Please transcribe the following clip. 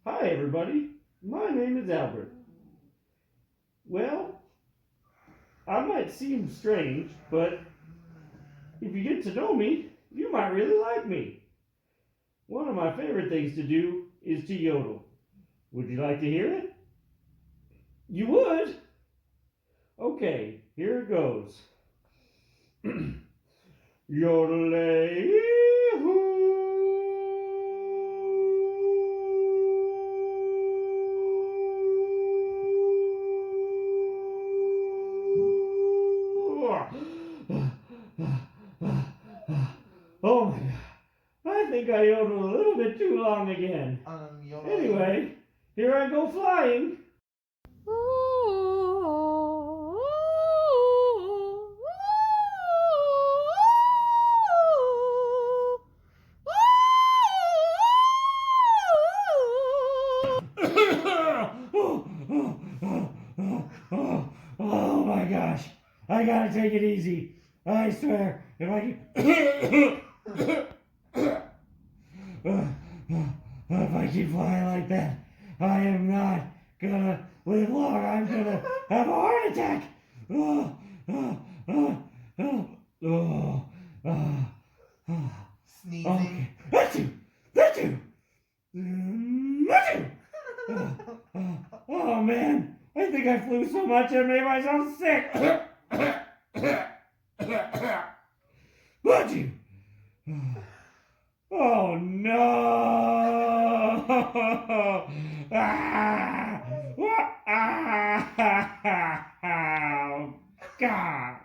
Hi, everybody. My name is Albert. Well, I might seem strange, but if you get to know me, you might really like me. One of my favorite things to do is to yodel. Would you like to hear it? You would? Okay, here it goes. Yodeling. Oh my god. I think I yodeled a little bit too long again. Anyway, here I go flying. Oh my gosh. I gotta take it easy. I swear, if I if I keep flying like that, I am not gonna live long. I'm gonna have a heart attack. Oh, oh, oh, oh, oh, Sneezing. okay. Achoo! Achoo! Achoo! Oh man, I think I flew so much I made myself sick. Achoo! Oh no! Ah! Ah! Oh, God!